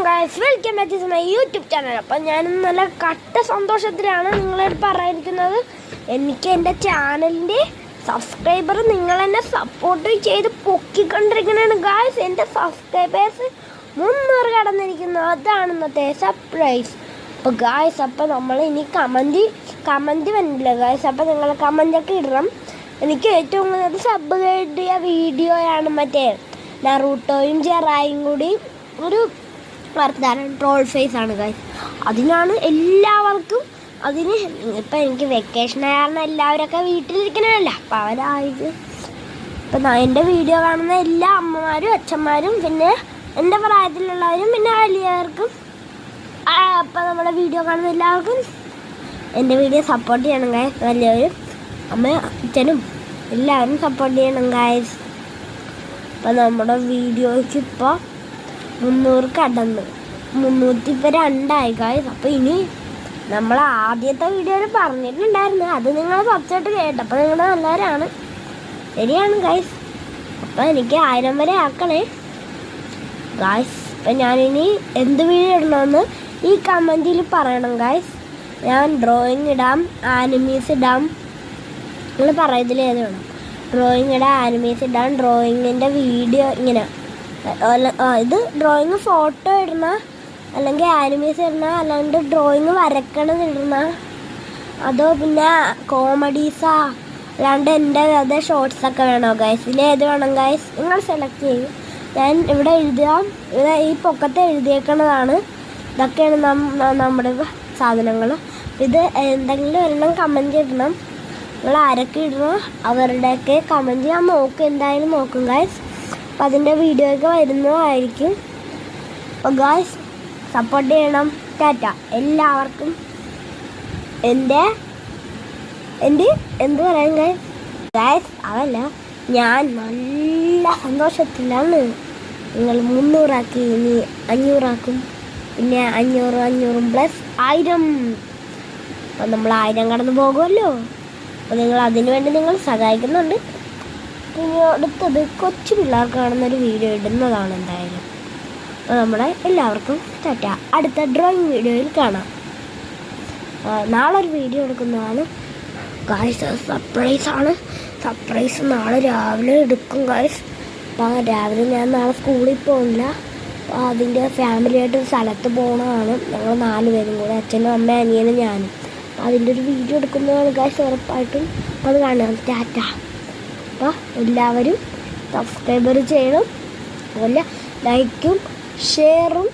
Guys, welcome back to my YouTube channel. അപ്പം ഞാൻ നല്ല കട്ട സന്തോഷത്തിലാണ് നിങ്ങളോട് പറയാനിരിക്കുന്നത്. എനിക്ക് എൻ്റെ ചാനലിൻ്റെ സബ്സ്ക്രൈബർ നിങ്ങൾ എന്നെ സപ്പോർട്ട് ചെയ്ത് പൊക്കിക്കൊണ്ടിരിക്കുന്നതാണ് ഗൈസ്. എൻ്റെ സബ്സ്ക്രൈബേഴ്സ് 300 കടന്നിരിക്കുന്നു. അതാണ് ഇന്നത്തെ സർപ്രൈസ്. അപ്പോൾ ഗൈസ്, അപ്പോൾ നമ്മൾ ഇനി കമൻറ്റ് വന്നില്ല ഗൈസ്. അപ്പോൾ നിങ്ങൾ കമൻറ്റൊക്കെ ഇടണം. എനിക്ക് ഏറ്റവും കൂടുതൽ സബ് കിട്ടിയ വീഡിയോയാണ് മറ്റേ നറൂട്ടോയും ജെറായും കൂടി ഒരു വർത്താനം ട്രോൾ ഫേസ് ആണ് ഗൈസ്. അതിനാണ് എല്ലാവർക്കും അതിന് ഇപ്പം എനിക്ക് വെക്കേഷൻ കാരണം എല്ലാവരൊക്കെ വീട്ടിലിരിക്കണമല്ല. അപ്പം അവരായിട്ട് ഇപ്പം എൻ്റെ വീഡിയോ കാണുന്ന എല്ലാ അമ്മമാരും അച്ഛന്മാരും പിന്നെ എൻ്റെ പ്രായത്തിലുള്ളവരും പിന്നെ വലിയവർക്കും അപ്പം നമ്മുടെ വീഡിയോ കാണുന്ന എല്ലാവർക്കും എൻ്റെ വീഡിയോ സപ്പോർട്ട് ചെയ്യണം ഗൈസ്. വലിയവരും അമ്മയും അച്ഛനും എല്ലാവരും സപ്പോർട്ട് ചെയ്യണം ഗൈസ്. അപ്പം നമ്മുടെ വീഡിയോയ്ക്ക് ഇപ്പോൾ 300 കടന്നു, 302 ഗൈസ്. അപ്പോൾ ഇനി നമ്മൾ ആദ്യത്തെ വീഡിയോയിൽ പറഞ്ഞിട്ടുണ്ടായിരുന്നു, അത് നിങ്ങൾ സബ്ജക്റ്റ് കേട്ടപ്പോൾ നിങ്ങൾ നല്ലവരാണ്, ശരിയാണ് ഗൈസ്. അപ്പോൾ എനിക്ക് 1000 വരെ ആക്കണേ ഗൈസ്. അപ്പം ഞാനിനി എന്ത് വീഡിയോ ഇടണമെന്ന് ഈ കമൻറ്റിൽ പറയണം ഗൈസ്. ഞാൻ ഡ്രോയിങ് ഇടാം, ആനിമീസ് ഇടാം, നിങ്ങൾ പറയുന്നതിൽ ഏത് വേണം. ഡ്രോയിങ് ഇടാം, ആനിമീസ് ഇടാം, ഡ്രോയിങ്ങിൻ്റെ വീഡിയോ ഇങ്ങനെ ഇത് ഡ്രോയിങ് ഫോട്ടോ ഇടണ, അല്ലെങ്കിൽ ആനിമേഷൻ ഇടണ, അല്ലാണ്ട് ഡ്രോയിങ് വരക്കണത് ഇടണ, അതോ പിന്നെ കോമഡീസാ, അല്ലാണ്ട് എൻ്റെ അതേ ഷോർട്സൊക്കെ വേണോ ഗൈസ്. ഇതിലേത് വേണം ഗൈസ് നിങ്ങൾ സെലക്ട് ചെയ്യും. ഞാൻ ഇവിടെ എഴുതാം, ഇവിടെ ഈ പൊക്കത്തെ എഴുതിയേക്കണതാണ്. ഇതൊക്കെയാണ് നമ്മുടെ സാധനങ്ങൾ. ഇത് എന്തെങ്കിലും ഒരെണ്ണം കമൻറ്റ് ഇടണം. നിങ്ങൾ ആരൊക്കെ ഇടണോ അവരുടെയൊക്കെ കമൻറ്റ് ഞാൻ നോക്കും, എന്തായാലും നോക്കും ഗൈസ്. അപ്പം അതിൻ്റെ വീഡിയോ ഒക്കെ വരുന്നതായിരിക്കും. അപ്പോൾ ഗായ്സ് സപ്പോർട്ട് ചെയ്യണം. ടാറ്റ എല്ലാവർക്കും. എന്ത് പറയാൻ ഗായ്സ് അതല്ല, ഞാൻ നല്ല സന്തോഷത്തിലാണ്. നിങ്ങൾ 300 ആക്കി, ഇനി 500 ആക്കും, പിന്നെ 500 പ്ലസ് 1000. അപ്പം നമ്മൾ 1000 കടന്ന് പോകുമല്ലോ. അപ്പോൾ നിങ്ങൾ അതിനു വേണ്ടി നിങ്ങൾ സഹായിക്കുന്നുണ്ട്. ഇനി അടുത്തത് കൊച്ചു പിള്ളേർക്ക് കാണുന്നൊരു വീഡിയോ ഇടുന്നതാണ് എന്തായാലും. അപ്പോൾ നമ്മുടെ എല്ലാവർക്കും ടാറ്റ. അടുത്ത ഡ്രോയിങ് വീഡിയോയിൽ കാണാം. നാളെ ഒരു വീഡിയോ എടുക്കുന്നതാണ് ഗായ്സ്. സർപ്രൈസാണ്. സർപ്രൈസ് നാളെ രാവിലെ എടുക്കും ഗായ്സ്. അപ്പോൾ രാവിലെ ഞാൻ നാളെ സ്കൂളിൽ പോകുന്നില്ല. അപ്പോൾ അതിൻ്റെ ഫാമിലിയായിട്ട് സ്ഥലത്ത് പോകണതാണ്. ഞങ്ങൾ 4 പേരും കൂടെ, അച്ഛനും അമ്മയും അനിയനും ഞാനും. അപ്പോൾ അതിൻ്റെ ഒരു വീഡിയോ എടുക്കുന്നതാണ് ഗായ്സ് ഉറപ്പായിട്ടും. അപ്പോൾ അത് കാണാം. ടാറ്റ. അപ്പോൾ എല്ലാവരും സബ്സ്ക്രൈബർ ചെയ്യണം, അതുപോലെ ലൈക്കും ഷെയറും